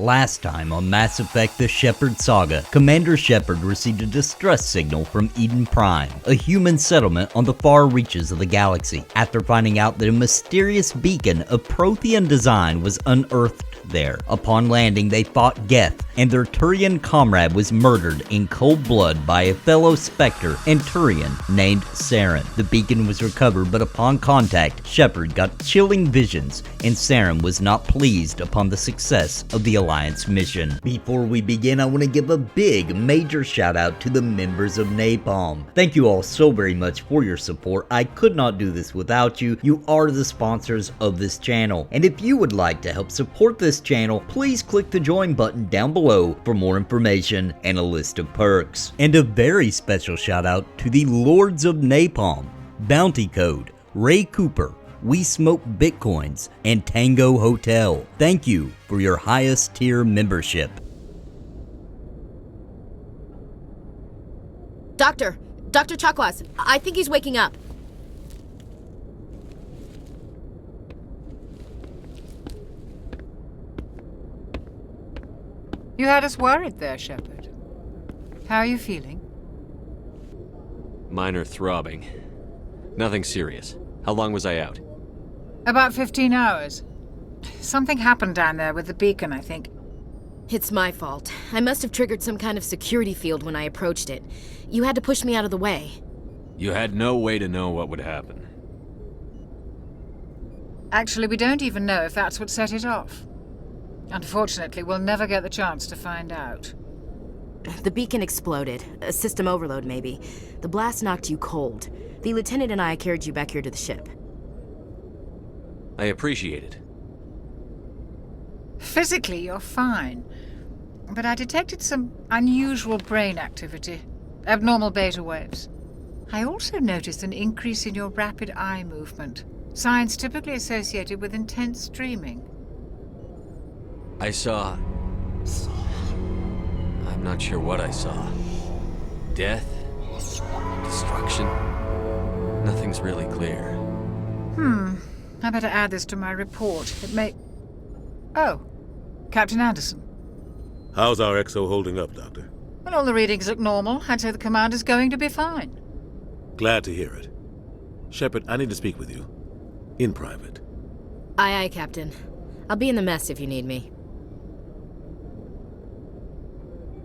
Last time on Mass Effect: The Shepard Saga, Commander Shepard received a distress signal from Eden Prime, a human settlement on the far reaches of the galaxy, after finding out that a mysterious beacon of Prothean design was unearthed there. Upon landing, they fought Geth, and their Turian comrade was murdered in cold blood by a fellow Spectre and Turian named Saren. The beacon was recovered, but upon contact, Shepard got chilling visions, and Saren was not pleased upon the success of the Alliance mission. Before we begin, I want to give a big, major shout out to the members of Napalm. Thank you all so very much for your support. I could not do this without you. You are the sponsors of this channel. And if you would like to help support this channel, please click the join button down below for more information and a list of perks. And a very special shout out to the Lords of Napalm, Bounty Code, Ray Cooper, We Smoke Bitcoins, and Tango Hotel. Thank you for your highest tier membership. Dr. Chakwas, I think he's waking up. You had us worried there, Shepard. How are you feeling? Minor throbbing. Nothing serious. How long was I out? About 15 hours. Something happened down there with the beacon, I think. It's my fault. I must have triggered some kind of security field when I approached it. You had to push me out of the way. You had no way to know what would happen. Actually, we don't even know if that's what set it off. Unfortunately, we'll never get the chance to find out. The beacon exploded. A system overload, maybe. The blast knocked you cold. The lieutenant and I carried you back here to the ship. I appreciate it. Physically, you're fine. But I detected some unusual brain activity. Abnormal beta waves. I also noticed an increase in your rapid eye movement. Signs typically associated with intense dreaming. I saw... I'm not sure what I saw. Death? Destruction? Nothing's really clear. I better add this to my report. It may... Oh, Captain Anderson. How's our XO holding up, Doctor? Well, all the readings look normal. I'd say the commander's going to be fine. Glad to hear it. Shepard, I need to speak with you. In private. Aye, Captain. I'll be in the mess if you need me.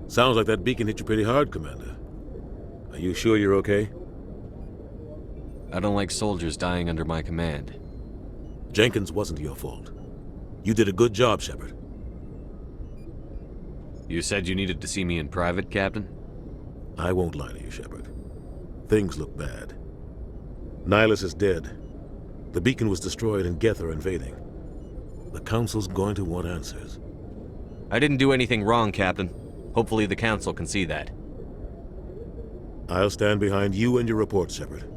Sounds like that beacon hit you pretty hard, Commander. Are you sure you're okay? I don't like soldiers dying under my command. Jenkins wasn't your fault. You did a good job, Shepard. You said you needed to see me in private, Captain? I won't lie to you, Shepard. Things look bad. Nihilus is dead. The beacon was destroyed and Geth are invading. The Council's going to want answers. I didn't do anything wrong, Captain. Hopefully the Council can see that. I'll stand behind you and your report, Shepard.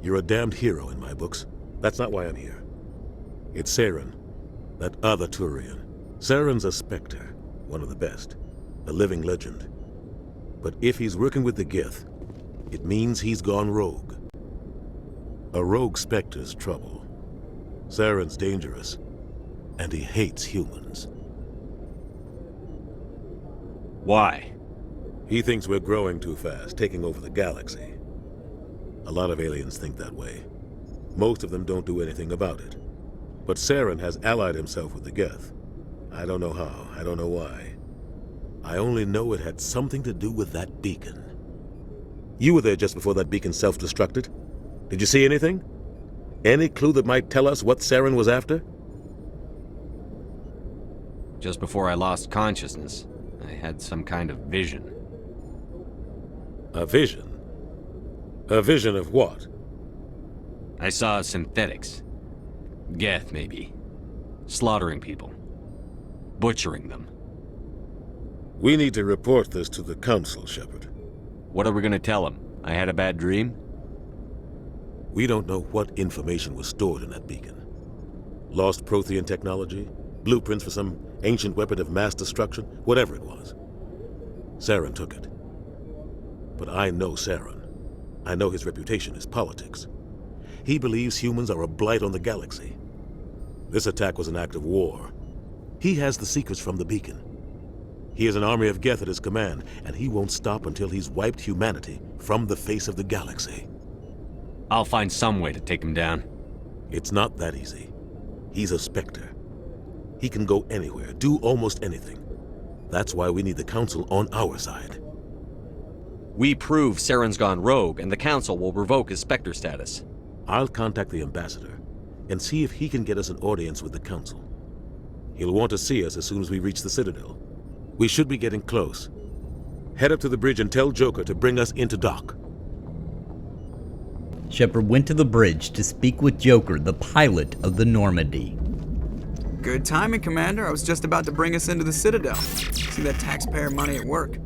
You're a damned hero in my books. That's not why I'm here. It's Saren, that other Turian. Saren's a Spectre, one of the best, a living legend. But if he's working with the Geth, it means he's gone rogue. A rogue Spectre's trouble. Saren's dangerous, and he hates humans. Why? He thinks we're growing too fast, taking over the galaxy. A lot of aliens think that way. Most of them don't do anything about it. But Saren has allied himself with the Geth. I don't know how, I don't know why. I only know it had something to do with that beacon. You were there just before that beacon self-destructed. Did you see anything? Any clue that might tell us what Saren was after? Just before I lost consciousness, I had some kind of vision. A vision? A vision of what? I saw synthetics. Geth, maybe. Slaughtering people. Butchering them. We need to report this to the Council, Shepard. What are we gonna tell them? I had a bad dream? We don't know what information was stored in that beacon. Lost Prothean technology? Blueprints for some ancient weapon of mass destruction? Whatever it was. Saren took it. But I know Saren. I know his reputation is politics. He believes humans are a blight on the galaxy. This attack was an act of war. He has the secrets from the beacon. He has an army of Geth at his command, and he won't stop until he's wiped humanity from the face of the galaxy. I'll find some way to take him down. It's not that easy. He's a Spectre. He can go anywhere, do almost anything. That's why we need the Council on our side. We prove Saren's gone rogue, and the Council will revoke his Spectre status. I'll contact the Ambassador and see if he can get us an audience with the Council. He'll want to see us as soon as we reach the Citadel. We should be getting close. Head up to the bridge and tell Joker to bring us into dock. Shepard went to the bridge to speak with Joker, the pilot of the Normandy. Good timing, Commander. I was just about to bring us into the Citadel. See that taxpayer money at work.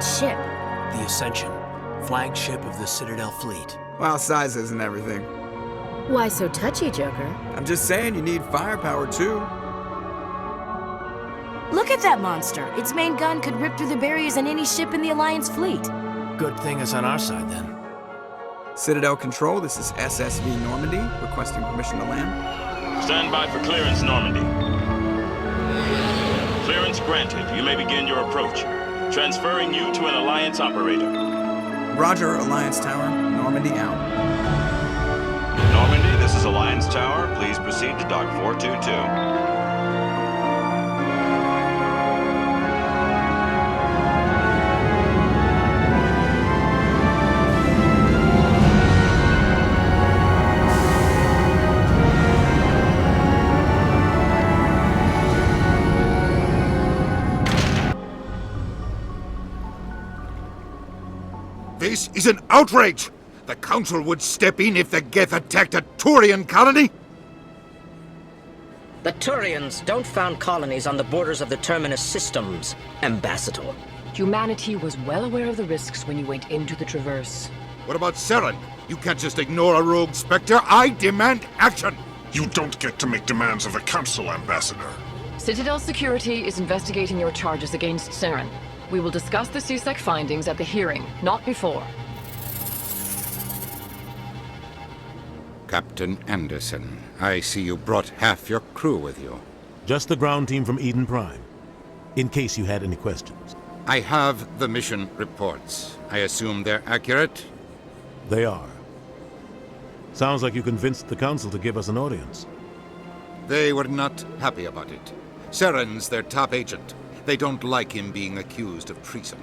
Ship. The Ascension, flagship of the Citadel fleet. Well, size isn't everything. Why so touchy, Joker? I'm just saying you need firepower too. Look at that monster. Its main gun could rip through the barriers in any ship in the Alliance fleet. Good thing it's on our side then. Citadel Control, this is SSV Normandy, requesting permission to land. Stand by for clearance, Normandy. Clearance granted. You may begin your approach. Transferring you to an Alliance operator. Roger, Alliance Tower. Normandy out. Normandy, this is Alliance Tower. Please proceed to Dock 422. This is an outrage! The Council would step in if the Geth attacked a Turian colony? The Turians don't found colonies on the borders of the Terminus systems, Ambassador. Humanity was well aware of the risks when you went into the Traverse. What about Saren? You can't just ignore a rogue Spectre. I demand action! You don't get to make demands of the Council, Ambassador. Citadel Security is investigating your charges against Saren. We will discuss the CSEC findings at the hearing, not before. Captain Anderson, I see you brought half your crew with you. Just the ground team from Eden Prime, in case you had any questions. I have the mission reports. I assume they're accurate? They are. Sounds like you convinced the Council to give us an audience. They were not happy about it. Saren's their top agent. They don't like him being accused of treason.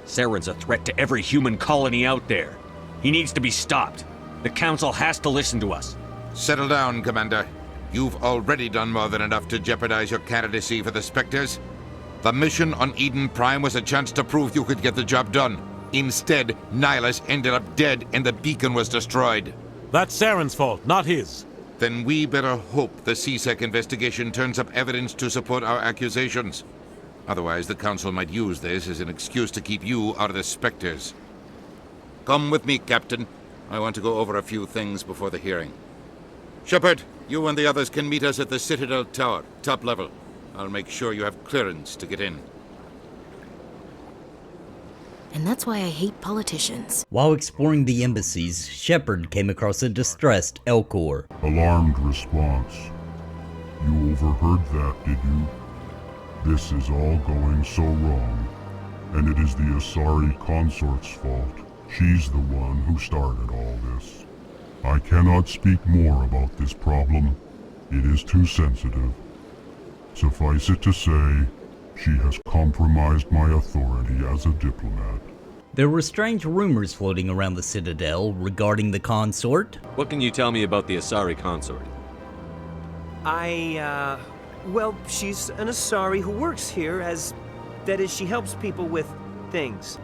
Saren's a threat to every human colony out there. He needs to be stopped. The Council has to listen to us. Settle down, Commander. You've already done more than enough to jeopardize your candidacy for the Spectres. The mission on Eden Prime was a chance to prove you could get the job done. Instead, Nihilus ended up dead and the beacon was destroyed. That's Saren's fault, not his. Then we better hope the CSEC investigation turns up evidence to support our accusations. Otherwise, the Council might use this as an excuse to keep you out of the Spectres. Come with me, Captain. I want to go over a few things before the hearing. Shepard, you and the others can meet us at the Citadel Tower, top level. I'll make sure you have clearance to get in. And that's why I hate politicians. While exploring the embassies, Shepard came across a distressed Elcor. Alarmed response. You overheard that, did you? This is all going so wrong, and it is the Asari consort's fault. She's the one who started all this. I cannot speak more about this problem. It is too sensitive. Suffice it to say, she has compromised my authority as a diplomat. There were strange rumors floating around the Citadel regarding the consort. What can you tell me about the Asari consort? Well, she's an Asari who works here that is, she helps people with things.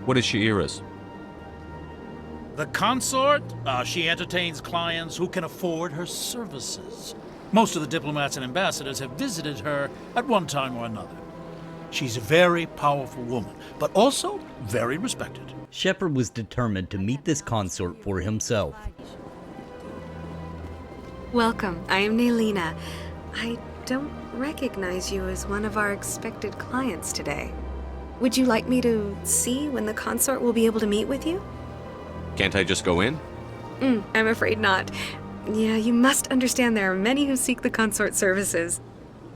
What is Sha'ira's? The Consort? She entertains clients who can afford her services. Most of the diplomats and ambassadors have visited her at one time or another. She's a very powerful woman, but also very respected. Shepard was determined to meet this consort for himself. Welcome, I am Nelina. I don't recognize you as one of our expected clients today. Would you like me to see when the consort will be able to meet with you? Can't I just go in? I'm afraid not. Yeah, you must understand there are many who seek the consort services.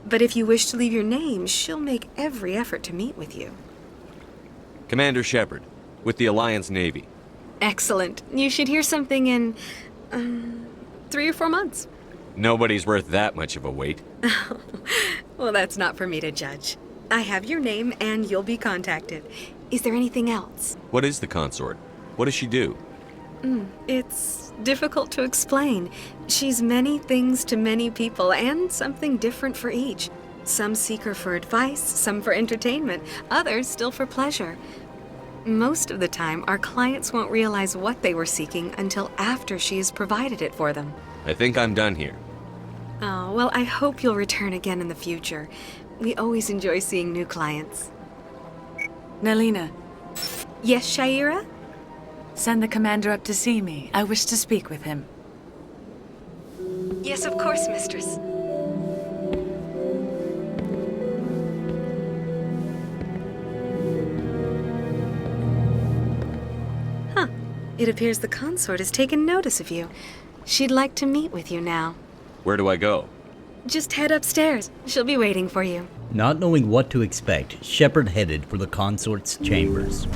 But if you wish to leave your name, she'll make every effort to meet with you. Commander Shepard, with the Alliance Navy. Excellent. You should hear something in 3 or 4 months. Nobody's worth that much of a wait. Well, that's not for me to judge. I have your name and you'll be contacted. Is there anything else? What is the Consort? What does she do? It's difficult to explain. She's many things to many people and something different for each. Some seek her for advice, some for entertainment, others still for pleasure. Most of the time, our clients won't realize what they were seeking until after she has provided it for them. I think I'm done here. Oh, well, I hope you'll return again in the future. We always enjoy seeing new clients. Nelina. Yes, Shaira? Send the commander up to see me. I wish to speak with him. Yes, of course, mistress. Huh. It appears the consort has taken notice of you. She'd like to meet with you now. Where do I go? Just head upstairs. She'll be waiting for you. Not knowing what to expect, Shepard headed for the consort's chambers.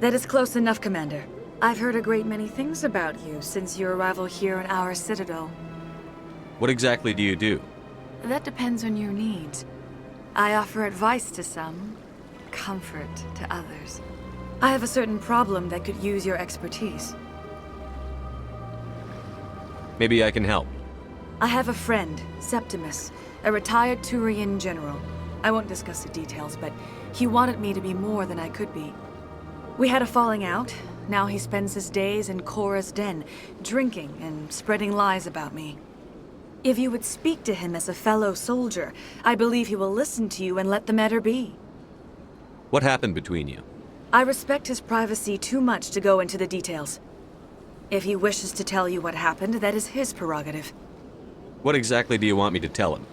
That is close enough, Commander. I've heard a great many things about you since your arrival here in our Citadel. What exactly do you do? That depends on your needs. I offer advice to some, comfort to others. I have a certain problem that could use your expertise. Maybe I can help. I have a friend, Septimus, a retired Turian general. I won't discuss the details, but he wanted me to be more than I could be. We had a falling out. Now he spends his days in Korra's den, drinking and spreading lies about me. If you would speak to him as a fellow soldier, I believe he will listen to you and let the matter be. What happened between you? I respect his privacy too much to go into the details. If he wishes to tell you what happened, that is his prerogative. What exactly do you want me to tell him?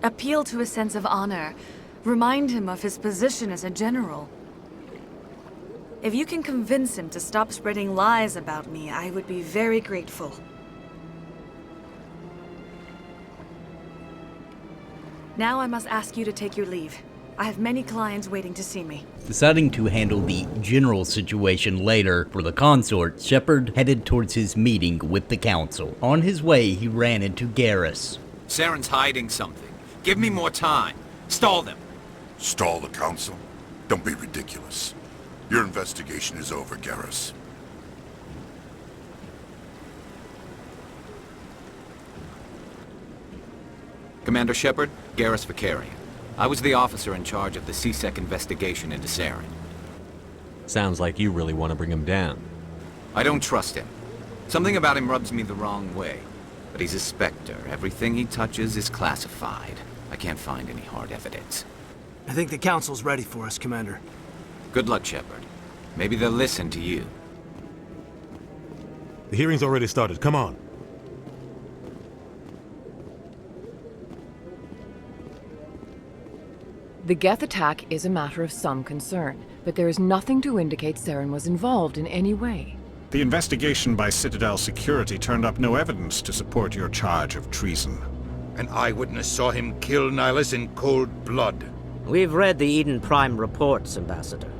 Appeal to his sense of honor. Remind him of his position as a general. If you can convince him to stop spreading lies about me, I would be very grateful. Now I must ask you to take your leave. I have many clients waiting to see me. Deciding to handle the general situation later for the consort, Shepard headed towards his meeting with the council. On his way, he ran into Garrus. Saren's hiding something. Give me more time. Stall them. Stall the council? Don't be ridiculous. Your investigation is over, Garrus. Commander Shepard, Garrus Vicarian. I was the officer in charge of the CSEC investigation into Saren. Sounds like you really want to bring him down. I don't trust him. Something about him rubs me the wrong way. But he's a Spectre. Everything he touches is classified. I can't find any hard evidence. I think the council's ready for us, Commander. Good luck, Shepard. Maybe they'll listen to you. The hearing's already started. Come on. The Geth attack is a matter of some concern, but there is nothing to indicate Saren was involved in any way. The investigation by Citadel security turned up no evidence to support your charge of treason. An eyewitness saw him kill Nihilus in cold blood. We've read the Eden Prime reports, Ambassador.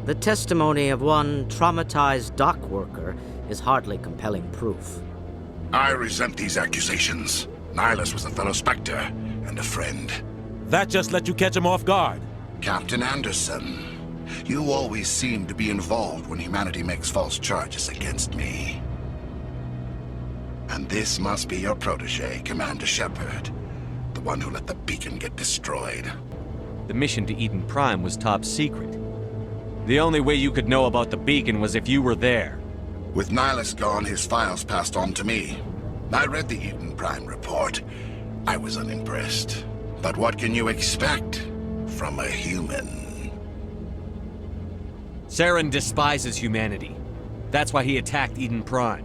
The testimony of one traumatized dock worker is hardly compelling proof. I resent these accusations. Nihilus was a fellow Spectre and a friend. That just let you catch him off guard. Captain Anderson, you always seem to be involved when humanity makes false charges against me. And this must be your protege, Commander Shepard, the one who let the beacon get destroyed. The mission to Eden Prime was top secret. The only way you could know about the beacon was if you were there. With Nihilus gone, his files passed on to me. I read the Eden Prime report. I was unimpressed. But what can you expect from a human? Saren despises humanity. That's why he attacked Eden Prime.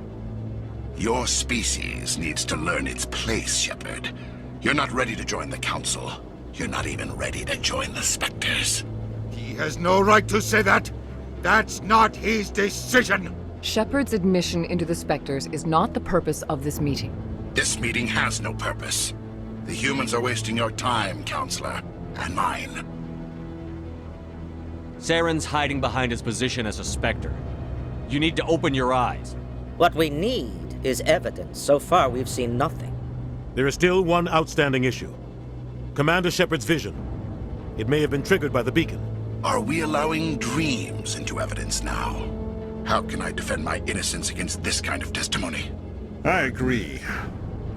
Your species needs to learn its place, Shepard. You're not ready to join the Council. You're not even ready to join the Spectres. He has no right to say that. That's not his decision. Shepard's admission into the Spectres is not the purpose of this meeting. This meeting has no purpose. The humans are wasting your time, Counselor, and mine. Saren's hiding behind his position as a Spectre. You need to open your eyes. What we need is evidence. So far, we've seen nothing. There is still one outstanding issue. Commander Shepard's vision. It may have been triggered by the beacon. Are we allowing dreams into evidence now? How can I defend my innocence against this kind of testimony? I agree.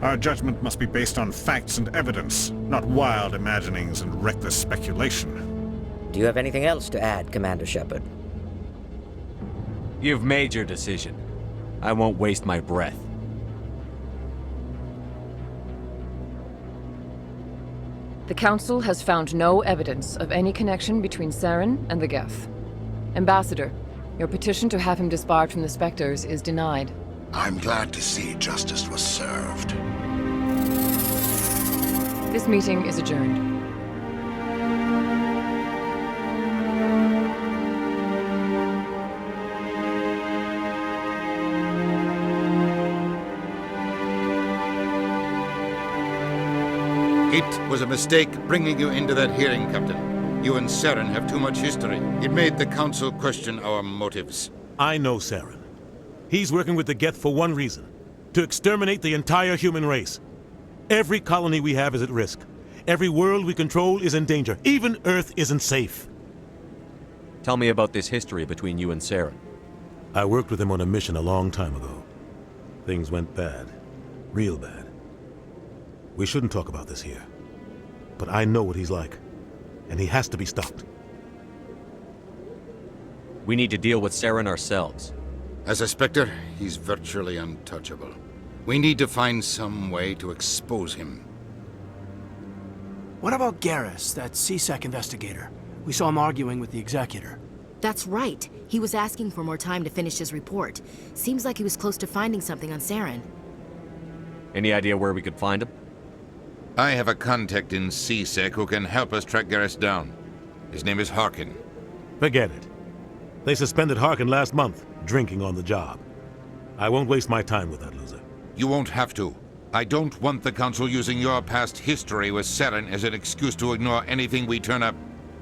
Our judgment must be based on facts and evidence, not wild imaginings and reckless speculation. Do you have anything else to add, Commander Shepard? You've made your decision. I won't waste my breath. The Council has found no evidence of any connection between Saren and the Geth. Ambassador, your petition to have him disbarred from the Spectres is denied. I'm glad to see justice was served. This meeting is adjourned. It was a mistake bringing you into that hearing, Captain. You and Saren have too much history. It made the Council question our motives. I know Saren. He's working with the Geth for one reason. To exterminate the entire human race. Every colony we have is at risk. Every world we control is in danger. Even Earth isn't safe. Tell me about this history between you and Saren. I worked with him on a mission a long time ago. Things went bad. Real bad. We shouldn't talk about this here. But I know what he's like. And he has to be stopped. We need to deal with Saren ourselves. As a Spectre, he's virtually untouchable. We need to find some way to expose him. What about Garrus, that CSEC investigator? We saw him arguing with the Executor. That's right. He was asking for more time to finish his report. Seems like he was close to finding something on Saren. Any idea where we could find him? I have a contact in CSEC who can help us track Garrus down. His name is Harkin. Forget it. They suspended Harkin last month, drinking on the job. I won't waste my time with that loser. You won't have to. I don't want the Council using your past history with Saren as an excuse to ignore anything we turn up.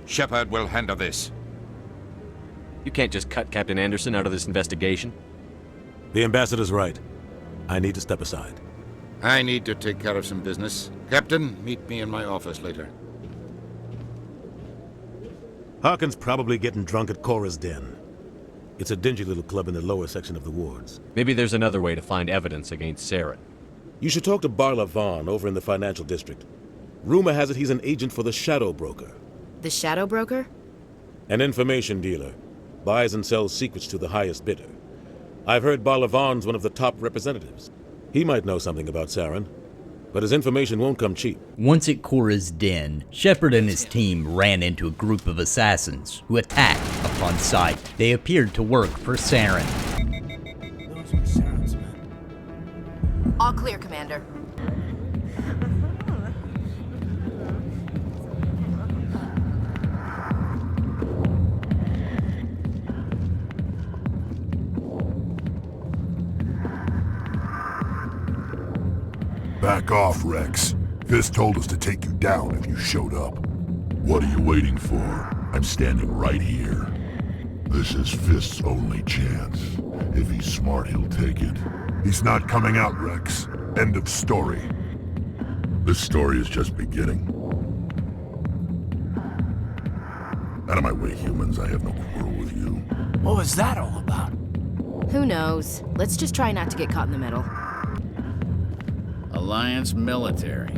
Shepard will handle this. You can't just cut Captain Anderson out of this investigation. The Ambassador's right. I need to step aside. I need to take care of some business. Captain, meet me in my office later. Harkin's probably getting drunk at Cora's Den. It's a dingy little club in the lower section of the wards. Maybe there's another way to find evidence against Saren. You should talk to Barla Vaughn over in the financial district. Rumor has it he's an agent for the Shadow Broker. The Shadow Broker? An information dealer. Buys and sells secrets to the highest bidder. I've heard Barla Vaughn's one of the top representatives. He might know something about Saren, but his information won't come cheap. Once at Cora's Den, Shepard and his team ran into a group of assassins who attacked upon sight. They appeared to work for Saren. Those were Saren's men. All clear, Commander. Back off, Rex. Fist told us to take you down if you showed up. What are you waiting for? I'm standing right here. This is Fist's only chance. If he's smart, he'll take it. He's not coming out, Rex. End of story. This story is just beginning. Out of my way, humans. I have no quarrel with you. What was that all about? Who knows? Let's just try not to get caught in the middle. Alliance military.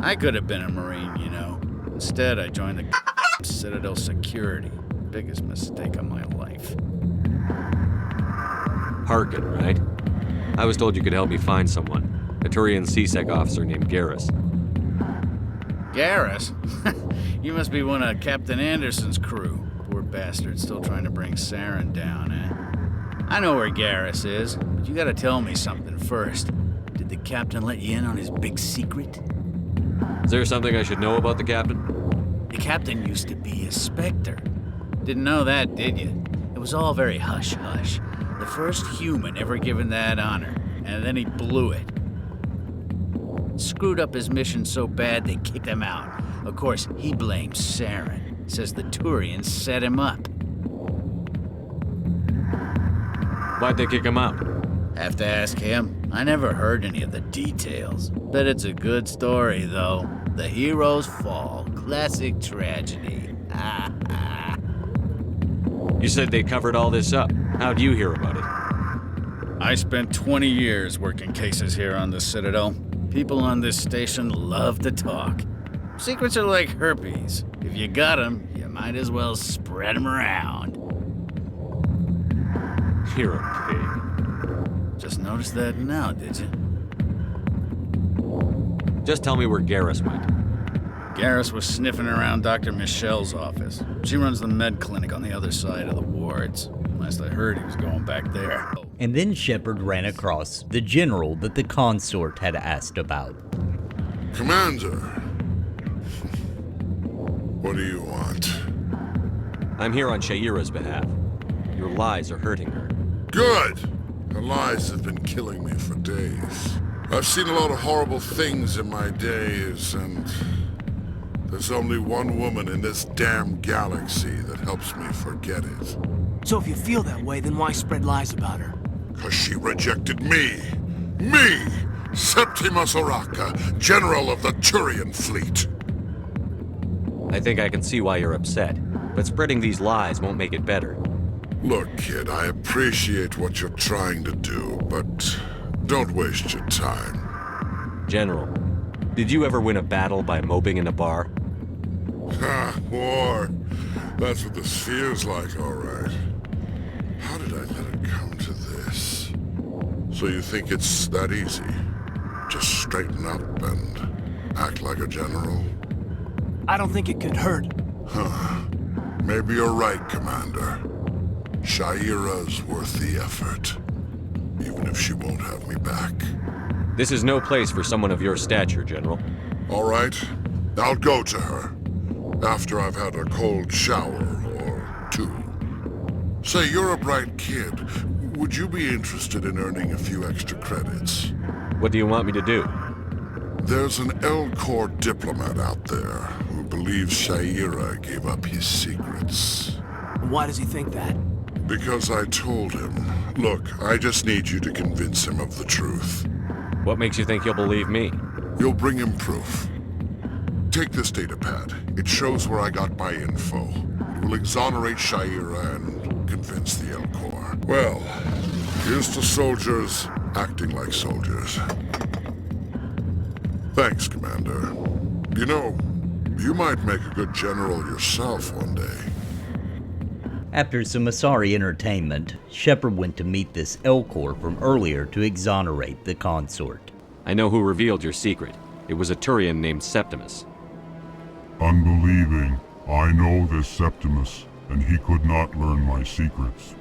I could have been a Marine, you know. Instead, I joined the Citadel security. biggest mistake of my life. Harkin, right? I was told you could help me find someone. A Turian C-Sec officer named Garrus. Garrus? You must be one of Captain Anderson's crew. Poor bastard, still trying to bring Saren down, eh? I know where Garrus is, but you gotta tell me something first. Did the captain let you in on his big secret? Is there something I should know about the captain? The captain used to be a Spectre. Didn't know that, did you? It was all very hush-hush. The first human ever given that honor, and then he blew it. Screwed up his mission so bad they kicked him out. Of course, he blames Saren. Says the Turians set him up. Why'd they kick him out? Have to ask him. I never heard any of the details. Bet it's a good story, though. The hero's fall. Classic tragedy. You said they covered all this up. How'd you hear about it? I spent 20 years working cases here on the Citadel. People on this station love to talk. Secrets are like herpes. If you got them, you might as well spread them around. You're a pig. Just noticed that now, did you? Just tell me where Garrus went. Garrus was sniffing around Dr. Michelle's office. She runs the med clinic on the other side of the wards. Last I heard, he was going back there. And then Shepard ran across the general that the consort had asked about. Commander, what do you want? I'm here on Sha'ira's behalf. Your lies are hurting her. Good! Her lies have been killing me for days. I've seen a lot of horrible things in my days, and there's only one woman in this damn galaxy that helps me forget it. So if you feel that way, then why spread lies about her? 'Cause she rejected me! Me! Septimus Oraka, General of the Turian Fleet! I think I can see why you're upset, but spreading these lies won't make it better. Look, kid, I appreciate what you're trying to do, but don't waste your time. General, did you ever win a battle by moping in a bar? Ha, war. That's what this feels like, all right. How did I let it come to this? So you think it's that easy? Just straighten up and act like a general? I don't think it could hurt. Huh. Maybe you're right, Commander. Sha'ira's worth the effort, even if she won't have me back. This is no place for someone of your stature, General. All right, I'll go to her, after I've had a cold shower or two. Say, you're a bright kid. Would you be interested in earning a few extra credits? What do you want me to do? There's an L-Corps diplomat out there who believes Sha'ira gave up his secrets. Why does he think that? Because I told him. Look, I just need you to convince him of the truth. What makes you think he'll believe me? You'll bring him proof. Take this datapad. It shows where I got my info. It will exonerate Sha'ira and convince the L-Corps. Well, here's to soldiers acting like soldiers. Thanks, Commander. You know, you might make a good general yourself one day. After some Asari entertainment, Shepard went to meet this L-Corps from earlier to exonerate the consort. I know who revealed your secret. It was a Turian named Septimus. Unbelieving, I know this Septimus, and he could not learn my secrets.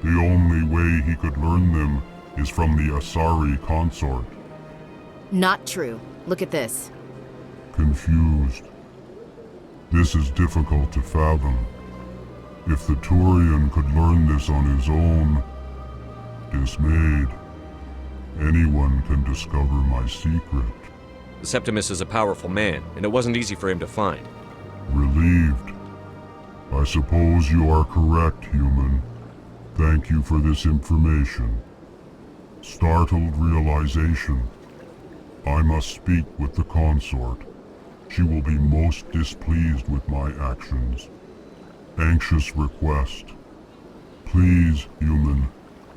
The only way he could learn them is from the Asari consort. Not true. Look at this. Confused. This is difficult to fathom. If the Turian could learn this on his own, dismayed, anyone can discover my secret. Septimus is a powerful man, and it wasn't easy for him to find. Relieved. I suppose you are correct, human. Thank you for this information. Startled realization. I must speak with the consort. She will be most displeased with my actions. Anxious request. Please, human,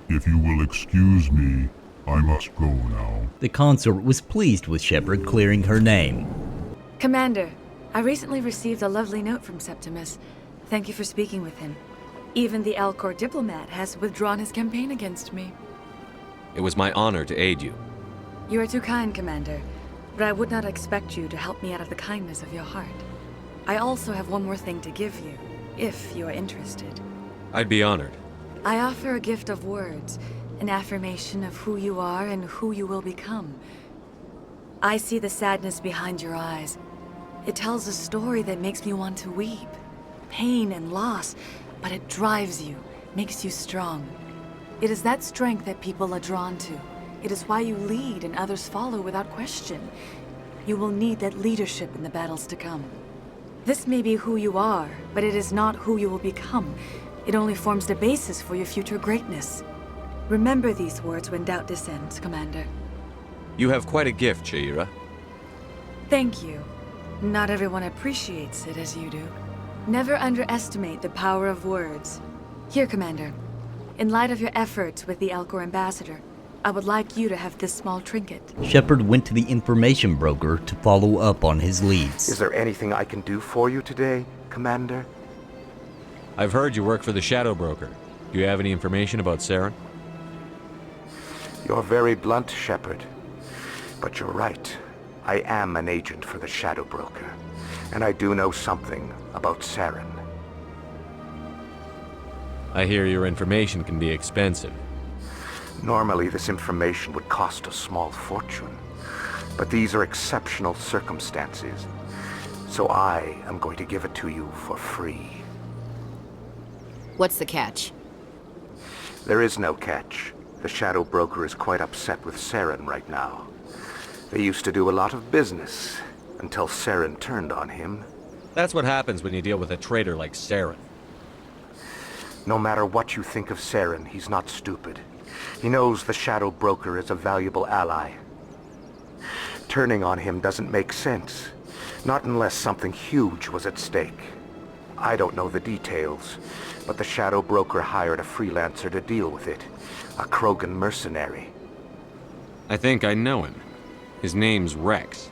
if you will excuse me, I must go now. The consort was pleased with Shepard clearing her name. Commander, I recently received a lovely note from Septimus. Thank you for speaking with him. Even the Alcor diplomat has withdrawn his campaign against me. It was my honor to aid you. You are too kind, Commander, but I would not expect you to help me out of the kindness of your heart. I also have one more thing to give you, if you are interested. I'd be honored. I offer a gift of words, an affirmation of who you are and who you will become. I see the sadness behind your eyes. It tells a story that makes me want to weep. Pain and loss, but it drives you, makes you strong. It is that strength that people are drawn to. It is why you lead and others follow without question. You will need that leadership in the battles to come. This may be who you are, but it is not who you will become. It only forms the basis for your future greatness. Remember these words when doubt descends, Commander. You have quite a gift, Sha'ira. Thank you. Not everyone appreciates it as you do. Never underestimate the power of words. Here, Commander. In light of your efforts with the Alcor ambassador, I would like you to have this small trinket. Shepard went to the information broker to follow up on his leads. Is there anything I can do for you today, Commander? I've heard you work for the Shadow Broker. Do you have any information about Saren? You're very blunt, Shepard. But you're right. I am an agent for the Shadow Broker, and I do know something about Saren. I hear your information can be expensive. Normally, this information would cost a small fortune, but these are exceptional circumstances, so I am going to give it to you for free. What's the catch? There is no catch. The Shadow Broker is quite upset with Saren right now. They used to do a lot of business, until Saren turned on him. That's what happens when you deal with a traitor like Saren. No matter what you think of Saren, he's not stupid. He knows the Shadow Broker is a valuable ally. Turning on him doesn't make sense. Not unless something huge was at stake. I don't know the details, but the Shadow Broker hired a freelancer to deal with it. A Krogan mercenary. I think I know him. His name's Rex.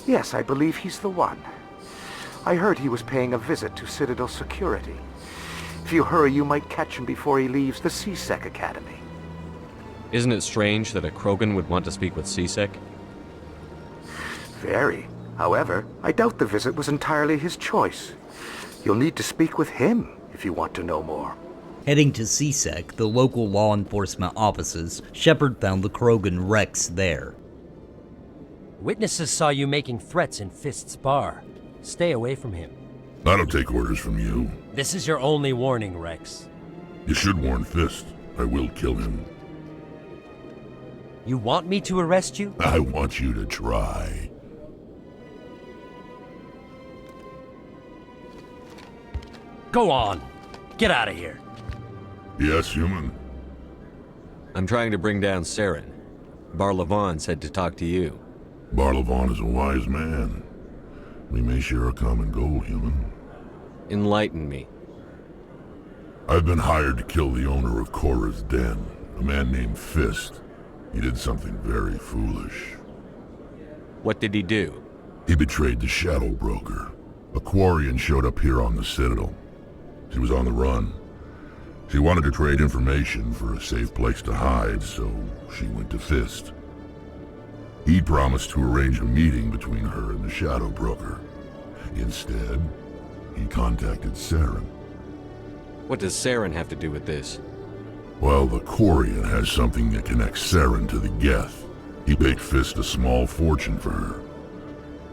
Yes, I believe he's the one. I heard he was paying a visit to Citadel security. If you hurry, you might catch him before he leaves the C-Sec Academy. Isn't it strange that a Krogan would want to speak with C-Sec? Very. However, I doubt the visit was entirely his choice. You'll need to speak with him if you want to know more. Heading to C-Sec, the local law enforcement offices, Shepard found the Krogan Rex there. Witnesses saw you making threats in Fist's bar. Stay away from him. I don't take orders from you. This is your only warning, Rex. You should warn Fist. I will kill him. You want me to arrest you? I want you to try. Go on. Get out of here. Yes, human. I'm trying to bring down Saren. Barlavon said to talk to you. Barlavon is a wise man. We may share a common goal, human. Enlighten me. I've been hired to kill the owner of Korra's Den, a man named Fist. He did something very foolish. What did he do? He betrayed the Shadow Broker. A Quarian showed up here on the Citadel. She was on the run. She wanted to trade information for a safe place to hide, so she went to Fist. He promised to arrange a meeting between her and the Shadow Broker. Instead, he contacted Saren. What does Saren have to do with this? Well, the Quarian has something that connects Saren to the Geth. He paid Fist a small fortune for her.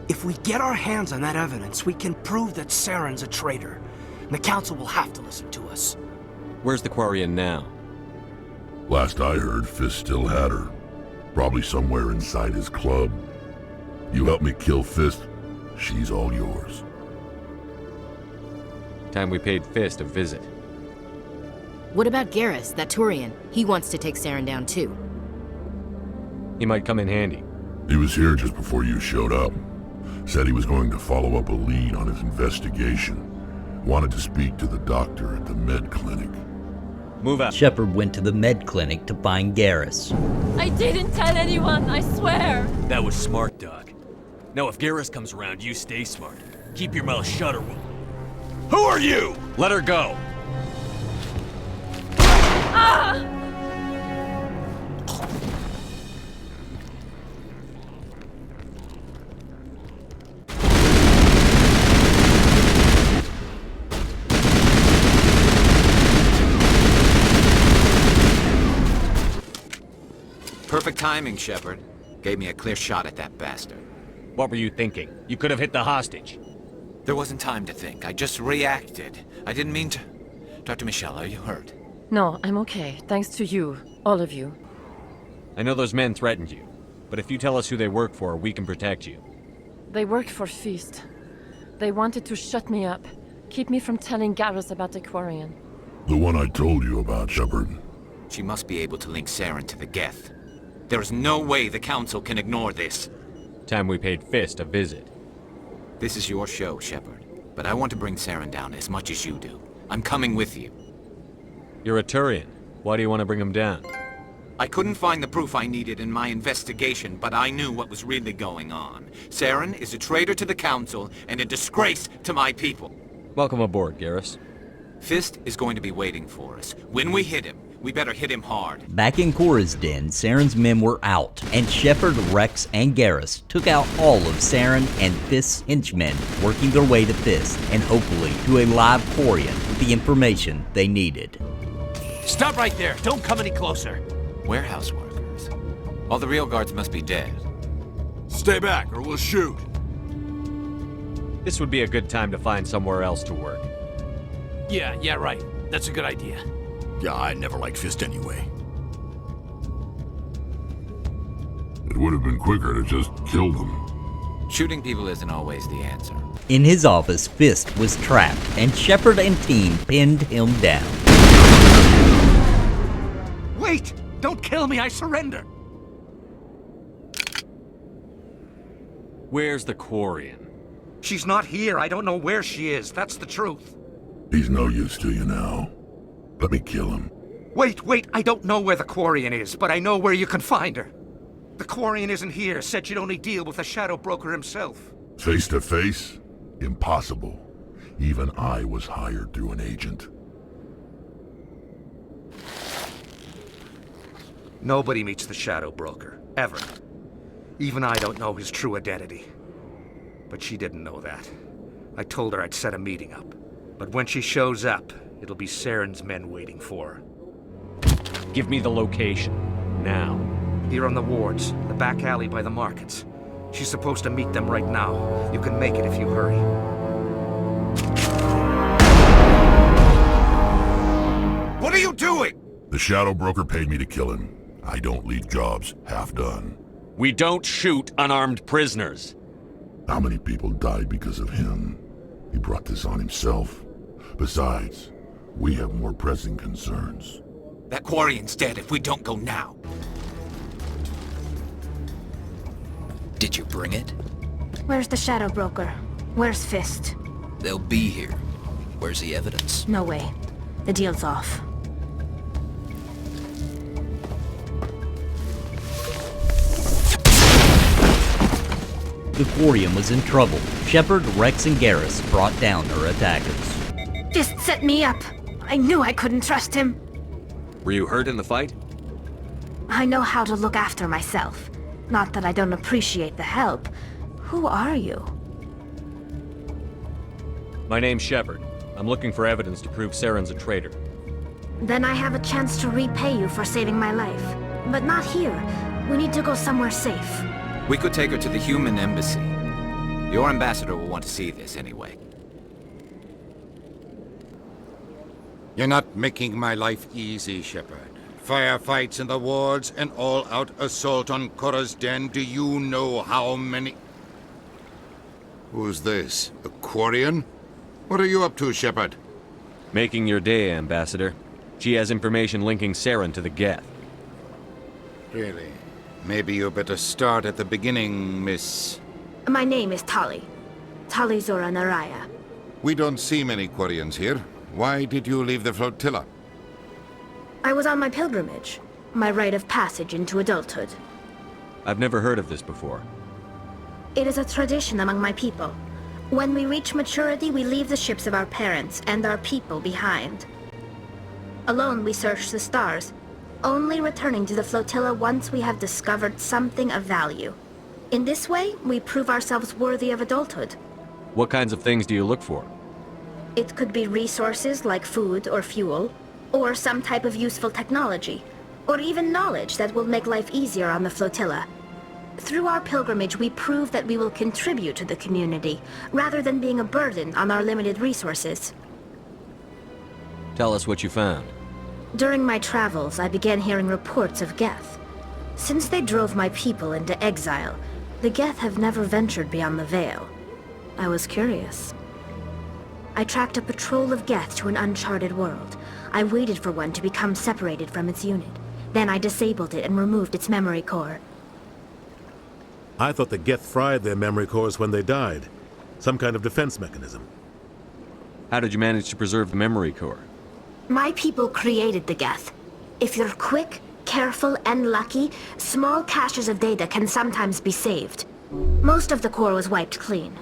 If we get our hands on that evidence, we can prove that Saren's a traitor. And the Council will have to listen to us. Where's the Quarian now? Last I heard, Fist still had her. Probably somewhere inside his club. You help me kill Fist, she's all yours. Time we paid Fist a visit. What about Garrus, that Turian? He wants to take Saren down too. He might come in handy. He was here just before you showed up. Said he was going to follow up a lead on his investigation. Wanted to speak to the doctor at the med clinic. Move out. Shepard went to the med clinic to find Garrus. I didn't tell anyone, I swear! That was smart, Doc. Now if Garrus comes around, you stay smart. Keep your mouth shut or we'll... Who are you? Let her go. Perfect timing, Shepard. Gave me a clear shot at that bastard. What were you thinking? You could have hit the hostage. There wasn't time to think. I just reacted. I didn't mean to... Dr. Michelle, are you hurt? No, I'm okay. Thanks to you. All of you. I know those men threatened you, but if you tell us who they work for, we can protect you. They worked for Feast. They wanted to shut me up. Keep me from telling Garrus about the Quarian. The one I told you about, Shepard. She must be able to link Saren to the Geth. There is no way the Council can ignore this. Time we paid Fist a visit. This is your show, Shepard. But I want to bring Saren down as much as you do. I'm coming with you. You're a Turian. Why do you want to bring him down? I couldn't find the proof I needed in my investigation, but I knew what was really going on. Saren is a traitor to the Council and a disgrace to my people. Welcome aboard, Garrus. Fist is going to be waiting for us. When we hit him, we better hit him hard. Back in Cora's den, Saren's men were out, and Shepard, Rex, and Garrus took out all of Saren and Fist's henchmen, working their way to Fist, and hopefully to a live Quarian with the information they needed. Stop right there! Don't come any closer! Warehouse workers? All the real guards must be dead. Stay back, or we'll shoot! This would be a good time to find somewhere else to work. Yeah, right. That's a good idea. Yeah, I never liked Fist anyway. It would have been quicker to just kill them. Shooting people isn't always the answer. In his office, Fist was trapped, and Shepard and team pinned him down. Wait! Don't kill me, I surrender! Where's the Quarian? She's not here. I don't know where she is. That's the truth. He's no use to you now. Let me kill him. Wait, I don't know where the Quarian is, but I know where you can find her. The Quarian isn't here. Said she'd only deal with the Shadow Broker himself. Face to face? Impossible. Even I was hired through an agent. Nobody meets the Shadow Broker, ever. Even I don't know his true identity. But she didn't know that. I told her I'd set a meeting up. But when she shows up, it'll be Saren's men waiting for her. Give me the location, now. Here on the wards, the back alley by the markets. She's supposed to meet them right now. You can make it if you hurry. What are you doing? The Shadow Broker paid me to kill him. I don't leave jobs half done. We don't shoot unarmed prisoners. How many people died because of him? He brought this on himself. Besides, we have more pressing concerns. That Quarian's dead if we don't go now. Did you bring it? Where's the Shadow Broker? Where's Fist? They'll be here. Where's the evidence? No way. The deal's off. The Quarian was in trouble. Shepard, Rex, and Garrus brought down her attackers. Just set me up. I knew I couldn't trust him. Were you hurt in the fight? I know how to look after myself. Not that I don't appreciate the help. Who are you? My name's Shepard. I'm looking for evidence to prove Saren's a traitor. Then I have a chance to repay you for saving my life. But not here. We need to go somewhere safe. We could take her to the human embassy. Your ambassador will want to see this anyway. You're not making my life easy, Shepard. Firefights in the wards, an all-out assault on Cora's den. Do you know how many... Who's this? A Quarian? What are you up to, Shepard? Making your day, Ambassador. She has information linking Saren to the Geth. Really? Maybe you better start at the beginning, Miss... My name is Tali. Tali Zora Naraya. We don't see many Quarians here. Why did you leave the flotilla? I was on my pilgrimage. My rite of passage into adulthood. I've never heard of this before. It is a tradition among my people. When we reach maturity, we leave the ships of our parents and our people behind. Alone, we search the stars, only returning to the flotilla once we have discovered something of value. In this way, we prove ourselves worthy of adulthood. What kinds of things do you look for? It could be resources like food or fuel, or some type of useful technology, or even knowledge that will make life easier on the flotilla. Through our pilgrimage, we prove that we will contribute to the community, rather than being a burden on our limited resources. Tell us what you found. During my travels, I began hearing reports of Geth. Since they drove my people into exile, the Geth have never ventured beyond the Veil. I was curious. I tracked a patrol of Geth to an uncharted world. I waited for one to become separated from its unit. Then I disabled it and removed its memory core. I thought the Geth fried their memory cores when they died. Some kind of defense mechanism. How did you manage to preserve the memory core? My people created the Geth. If you're quick, careful, and lucky, small caches of data can sometimes be saved. Most of the core was wiped clean,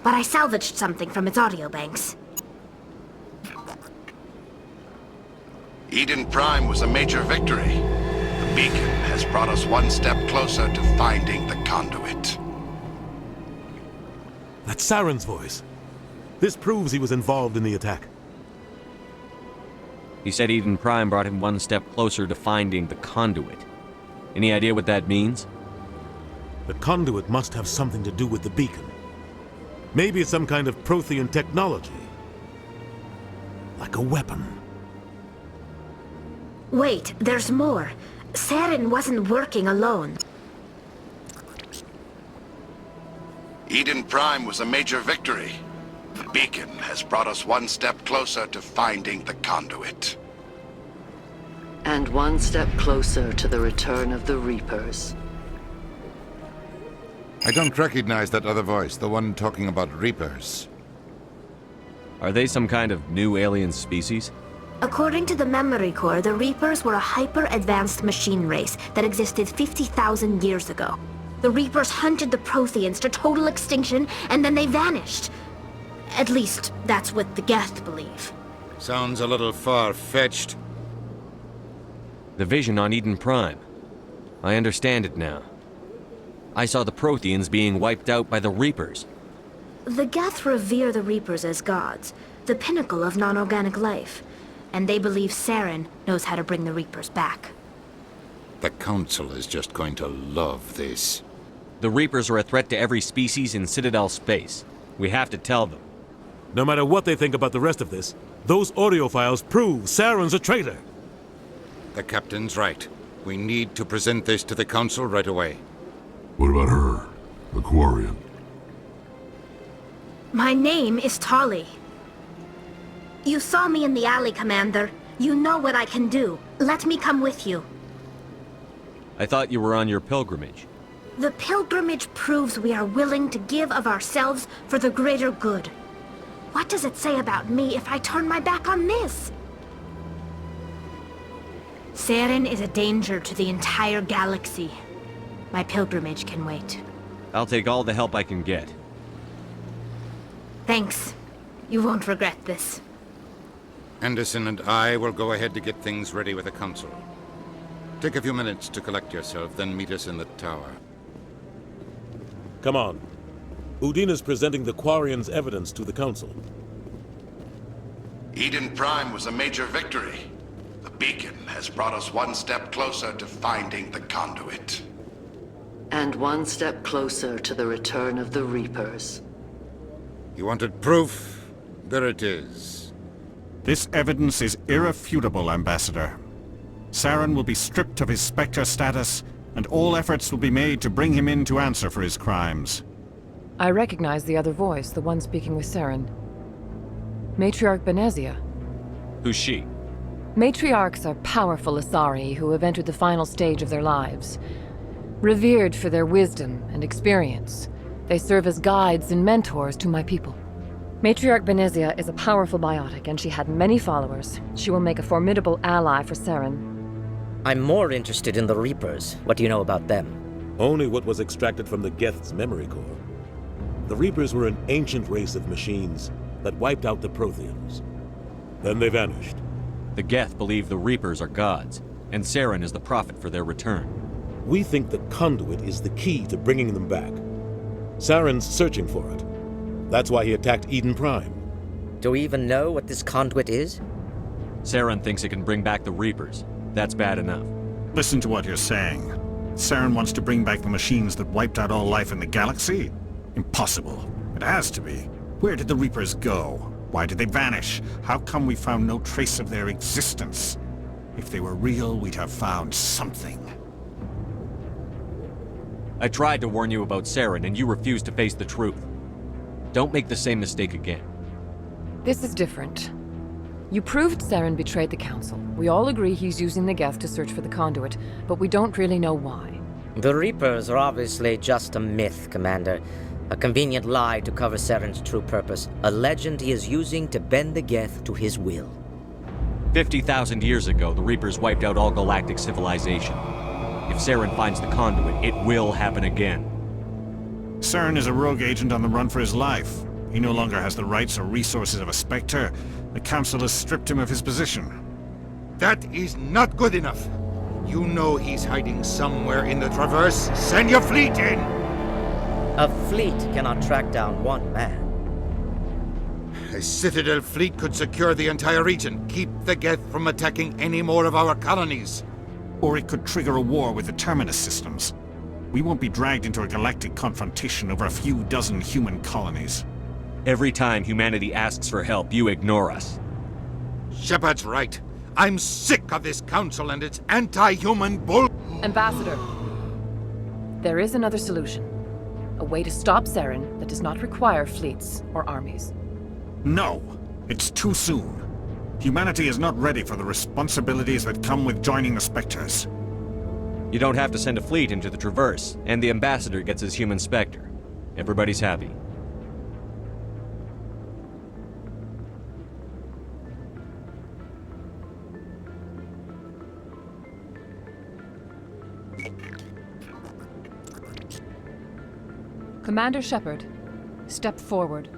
but I salvaged something from its audio banks. Eden Prime was a major victory. The beacon has brought us one step closer to finding the conduit. That's Saren's voice. This proves he was involved in the attack. He said Eden Prime brought him one step closer to finding the conduit. Any idea what that means? The conduit must have something to do with the beacon. Maybe it's some kind of Prothean technology. Like a weapon. Wait, there's more. Saren wasn't working alone. Eden Prime was a major victory. The beacon has brought us one step closer to finding the conduit. And one step closer to the return of the Reapers. I don't recognize that other voice, the one talking about Reapers. Are they some kind of new alien species? According to the memory core, the Reapers were a hyper-advanced machine race that existed 50,000 years ago. The Reapers hunted the Protheans to total extinction, and then they vanished. At least, that's what the Geth believe. Sounds a little far-fetched. The vision on Eden Prime. I understand it now. I saw the Protheans being wiped out by the Reapers. The Geth revere the Reapers as gods, the pinnacle of non-organic life. And they believe Saren knows how to bring the Reapers back. The Council is just going to love this. The Reapers are a threat to every species in Citadel space. We have to tell them. No matter what they think about the rest of this, those audio files prove Saren's a traitor. The Captain's right. We need to present this to the Council right away. What about her? The Quarian? My name is Tali. You saw me in the alley, Commander. You know what I can do. Let me come with you. I thought you were on your pilgrimage. The pilgrimage proves we are willing to give of ourselves for the greater good. What does it say about me if I turn my back on this? Saren is a danger to the entire galaxy. My pilgrimage can wait. I'll take all the help I can get. Thanks. You won't regret this. Anderson and I will go ahead to get things ready with the Council. Take a few minutes to collect yourself, then meet us in the tower. Come on. Udina's presenting the Quarian's evidence to the Council. Eden Prime was a major victory. The beacon has brought us one step closer to finding the conduit. And one step closer to the return of the Reapers. You wanted proof? There it is. This evidence is irrefutable, Ambassador. Saren will be stripped of his Spectre status, and all efforts will be made to bring him in to answer for his crimes. I recognize the other voice, the one speaking with Saren. Matriarch Benezia. Who's she? Matriarchs are powerful Asari who have entered the final stage of their lives. Revered for their wisdom and experience, they serve as guides and mentors to my people. Matriarch Benezia is a powerful biotic, and she had many followers. She will make a formidable ally for Saren. I'm more interested in the Reapers. What do you know about them? Only what was extracted from the Geth's memory core. The Reapers were an ancient race of machines that wiped out the Protheans. Then they vanished. The Geth believe the Reapers are gods, and Saren is the prophet for their return. We think the conduit is the key to bringing them back. Saren's searching for it. That's why he attacked Eden Prime. Do we even know what this conduit is? Saren thinks it can bring back the Reapers. That's bad enough. Listen to what you're saying. Saren wants to bring back the machines that wiped out all life in the galaxy? Impossible. It has to be. Where did the Reapers go? Why did they vanish? How come we found no trace of their existence? If they were real, we'd have found something. I tried to warn you about Saren, and you refused to face the truth. Don't make the same mistake again. This is different. You proved Saren betrayed the Council. We all agree he's using the Geth to search for the conduit, but we don't really know why. The Reapers are obviously just a myth, Commander. A convenient lie to cover Saren's true purpose. A legend he is using to bend the Geth to his will. 50,000 years ago, the Reapers wiped out all galactic civilization. If Saren finds the conduit, it will happen again. Saren is a rogue agent on the run for his life. He no longer has the rights or resources of a Spectre. The Council has stripped him of his position. That is not good enough. You know he's hiding somewhere in the Traverse. Send your fleet in! A fleet cannot track down one man. A Citadel fleet could secure the entire region, keep the Geth from attacking any more of our colonies. Or it could trigger a war with the Terminus systems. We won't be dragged into a galactic confrontation over a few dozen human colonies. Every time humanity asks for help, you ignore us. Shepard's right. I'm sick of this council and its anti-human bull... Ambassador, there is another solution. A way to stop Saren that does not require fleets or armies. No! It's too soon. Humanity is not ready for the responsibilities that come with joining the Spectres. You don't have to send a fleet into the Traverse, and the Ambassador gets his human Spectre. Everybody's happy. Commander Shepard, step forward.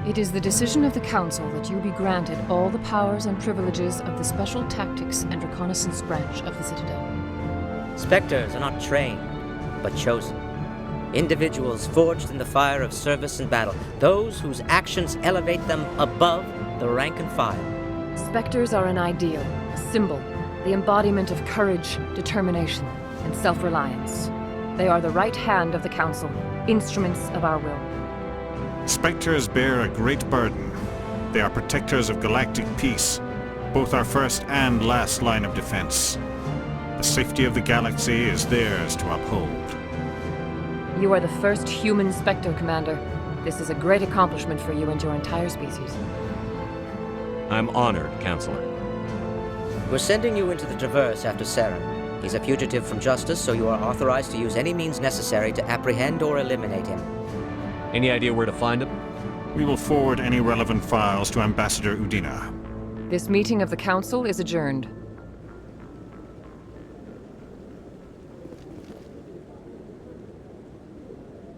It is the decision of the Council that you be granted all the powers and privileges of the Special Tactics and Reconnaissance Branch of the Citadel. Spectres are not trained, but chosen. Individuals forged in the fire of service and battle, those whose actions elevate them above the rank and file. Spectres are an ideal, a symbol, the embodiment of courage, determination, and self-reliance. They are the right hand of the Council, instruments of our will. Spectres bear a great burden. They are protectors of galactic peace, both our first and last line of defense. The safety of the galaxy is theirs to uphold. You are the first human Spectre, Commander. This is a great accomplishment for you and your entire species. I'm honored, Counselor. We're sending you into the Traverse after Saren. He's a fugitive from justice, so you are authorized to use any means necessary to apprehend or eliminate him. Any idea where to find him? We will forward any relevant files to Ambassador Udina. This meeting of the Council is adjourned.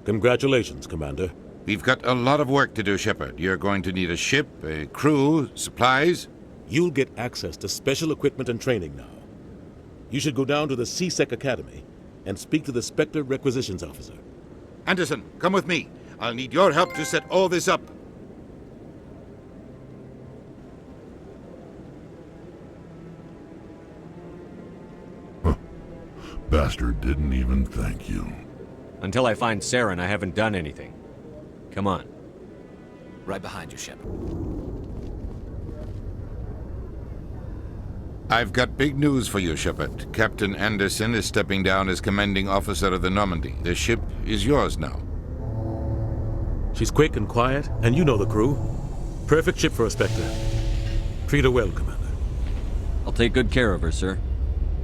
Congratulations, Commander. We've got a lot of work to do, Shepard. You're going to need a ship, a crew, supplies. You'll get access to special equipment and training now. You should go down to the C-Sec Academy and speak to the Spectre Requisitions Officer. Anderson, come with me. I'll need your help to set all this up. Bastard didn't even thank you. Until I find Saren, I haven't done anything. Come on. Right behind you, Shepard. I've got big news for you, Shepard. Captain Anderson is stepping down as commanding officer of the Normandy. The ship is yours now. She's quick and quiet, and you know the crew. Perfect ship for a Spectre. Treat her well, Commander. I'll take good care of her, sir.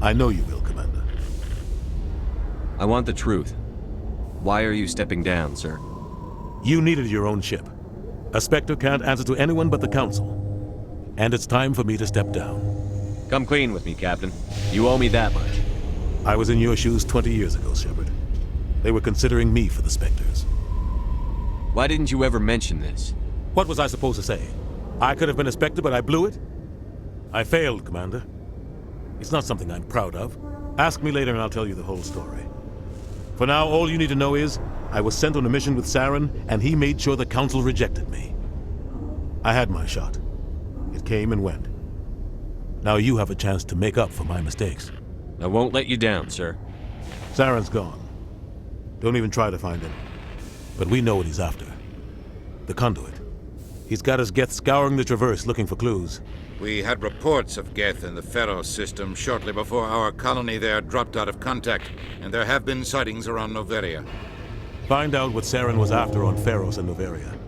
I know you will, Commander. I want the truth. Why are you stepping down, sir? You needed your own ship. A Spectre can't answer to anyone but the Council. And it's time for me to step down. Come clean with me, Captain. You owe me that much. I was in your shoes 20 years ago, Shepard. They were considering me for the Spectres. Why didn't you ever mention this? What was I supposed to say? I could have been a Spectre, but I blew it? I failed, Commander. It's not something I'm proud of. Ask me later and I'll tell you the whole story. For now, all you need to know is, I was sent on a mission with Saren, and he made sure the Council rejected me. I had my shot. It came and went. Now you have a chance to make up for my mistakes. I won't let you down, sir. Saren's gone. Don't even try to find him. But we know what he's after. The conduit. He's got his Geth scouring the Traverse looking for clues. We had reports of Geth in the Pharos system shortly before our colony there dropped out of contact, and there have been sightings around Noveria. Find out what Saren was after on Pharos and Noveria.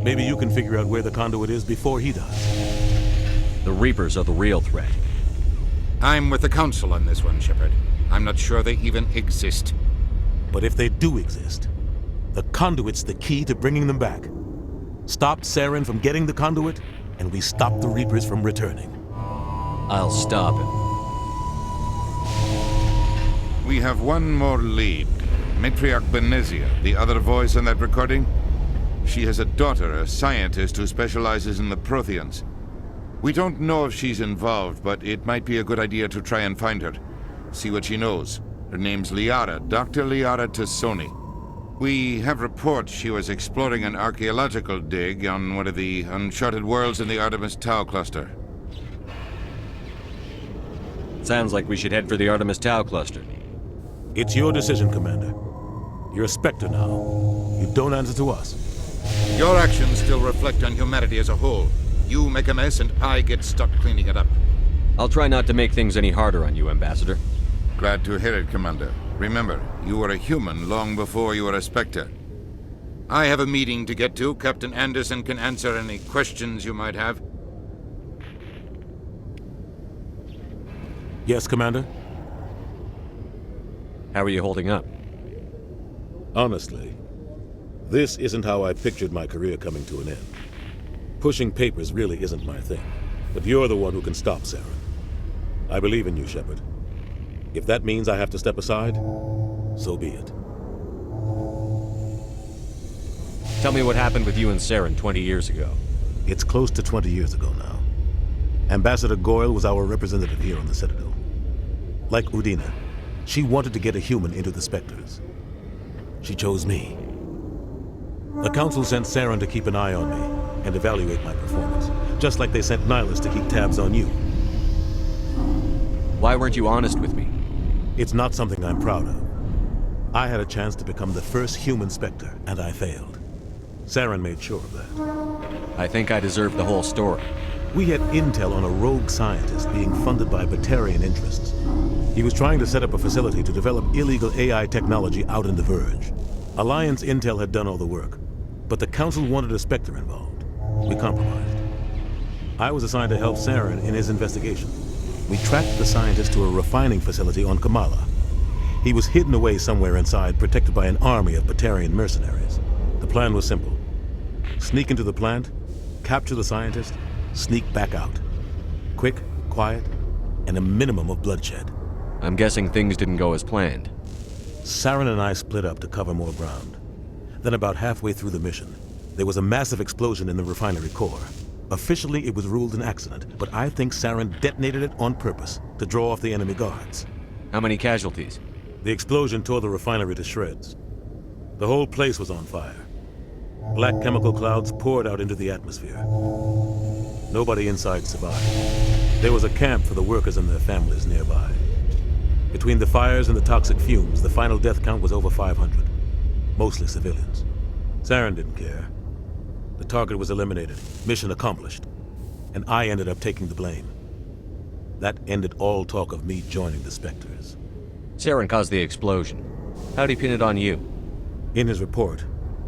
Maybe you can figure out where the conduit is before he does. The Reapers are the real threat. I'm with the Council on this one, Shepard. I'm not sure they even exist. But if they do exist, the conduit's the key to bringing them back. Stop Saren from getting the conduit, and we stop the Reapers from returning. I'll stop him. We have one more lead. Matriarch Benezia, the other voice in that recording. She has a daughter, a scientist who specializes in the Protheans. We don't know if she's involved, but it might be a good idea to try and find her. See what she knows. Her name's Liara, Dr. Liara Tassoni. We have reports she was exploring an archaeological dig on one of the uncharted worlds in the Artemis Tau cluster. Sounds like we should head for the Artemis Tau cluster. It's your decision, Commander. You're a Spectre now. You don't answer to us. Your actions still reflect on humanity as a whole. You make a mess and I get stuck cleaning it up. I'll try not to make things any harder on you, Ambassador. Glad to hear it, Commander. Remember, you were a human long before you were a Spectre. I have a meeting to get to. Captain Anderson can answer any questions you might have. Yes, Commander? How are you holding up? Honestly, this isn't how I pictured my career coming to an end. Pushing papers really isn't my thing, but you're the one who can stop Saren. I believe in you, Shepard. If that means I have to step aside, so be it. Tell me what happened with you and Saren 20 years ago. It's close to 20 years ago now. Ambassador Goyle was our representative here on the Citadel. Like Udina, she wanted to get a human into the Spectres. She chose me. The Council sent Saren to keep an eye on me and evaluate my performance, just like they sent Nihilus to keep tabs on you. Why weren't you honest with me? It's not something I'm proud of. I had a chance to become the first human Spectre, and I failed. Saren made sure of that. I think I deserve the whole story. We had intel on a rogue scientist being funded by Batarian interests. He was trying to set up a facility to develop illegal AI technology out in the Verge. Alliance intel had done all the work, but the Council wanted a Spectre involved. We compromised. I was assigned to help Saren in his investigation. We tracked the scientist to a refining facility on Kamala. He was hidden away somewhere inside, protected by an army of Batarian mercenaries. The plan was simple. Sneak into the plant, capture the scientist, sneak back out. Quick, quiet, and a minimum of bloodshed. I'm guessing things didn't go as planned. Saren and I split up to cover more ground. Then about halfway through the mission, there was a massive explosion in the refinery core. Officially, it was ruled an accident, but I think Saren detonated it on purpose to draw off the enemy guards. How many casualties? The explosion tore the refinery to shreds. The whole place was on fire. Black chemical clouds poured out into the atmosphere. Nobody inside survived. There was a camp for the workers and their families nearby. Between the fires and the toxic fumes, the final death count was over 500. Mostly civilians. Saren didn't care. The target was eliminated, mission accomplished, and I ended up taking the blame. That ended all talk of me joining the Spectres. Saren caused the explosion. How'd he pin it on you? In his report,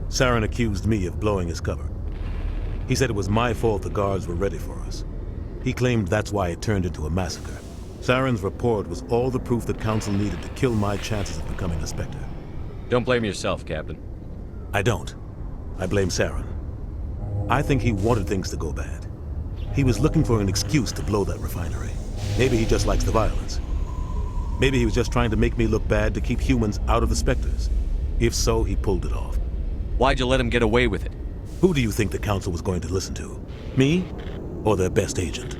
Saren accused me of blowing his cover. He said it was my fault the guards were ready for us. He claimed that's why it turned into a massacre. Saren's report was all the proof the Council needed to kill my chances of becoming a Spectre. Don't blame yourself, Captain. I don't. I blame Saren. I think he wanted things to go bad. He was looking for an excuse to blow that refinery. Maybe he just likes the violence. Maybe he was just trying to make me look bad to keep humans out of the Spectres. If so, he pulled it off. Why'd you let him get away with it? Who do you think the Council was going to listen to? Me? Or their best agent?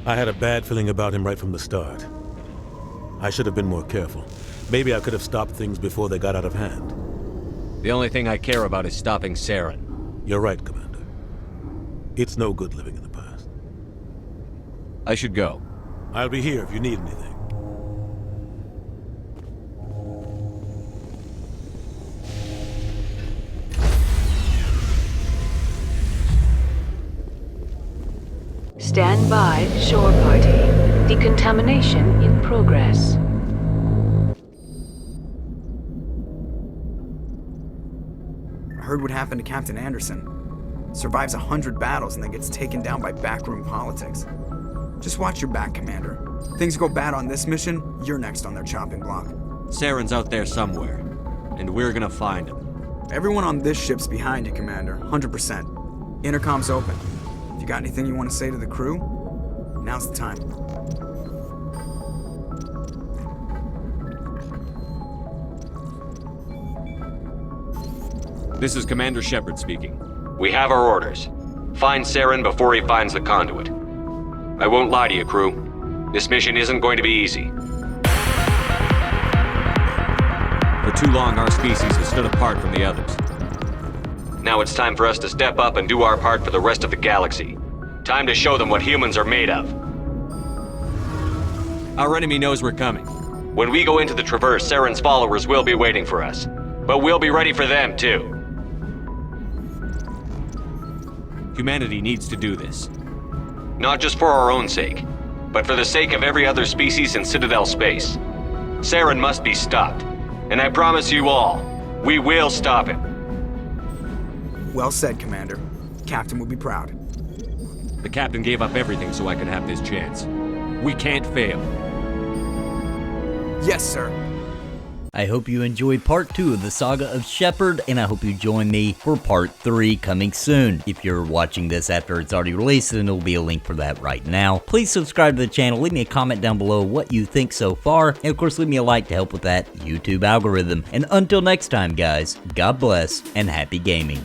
I had a bad feeling about him right from the start. I should have been more careful. Maybe I could have stopped things before they got out of hand. The only thing I care about is stopping Saren. You're right, Commander. It's no good living in the past. I should go. I'll be here if you need anything. Stand by, shore party. Decontamination in progress. I heard what happened to Captain Anderson. Survives 100 battles and then gets taken down by backroom politics. Just watch your back, Commander. Things go bad on this mission, you're next on their chopping block. Saren's out there somewhere, and we're gonna find him. Everyone on this ship's behind you, Commander. 100%. Intercom's open. If you got anything you want to say to the crew, now's the time. This is Commander Shepard speaking. We have our orders. Find Saren before he finds the conduit. I won't lie to you, crew. This mission isn't going to be easy. For too long, our species has stood apart from the others. Now it's time for us to step up and do our part for the rest of the galaxy. Time to show them what humans are made of. Our enemy knows we're coming. When we go into the Traverse, Saren's followers will be waiting for us. But we'll be ready for them, too. Humanity needs to do this. Not just for our own sake, but for the sake of every other species in Citadel space. Saren must be stopped. And I promise you all, we will stop him. Well said, Commander. Captain will be proud. The Captain gave up everything so I could have this chance. We can't fail. Yes, sir. I hope you enjoyed part 2 of the saga of Shepard, and I hope you join me for part 3 coming soon. If you're watching this after it's already released, then there'll be a link for that right now. Please subscribe to the channel, leave me a comment down below what you think so far, and of course leave me a like to help with that YouTube algorithm. And until next time guys, God bless and happy gaming.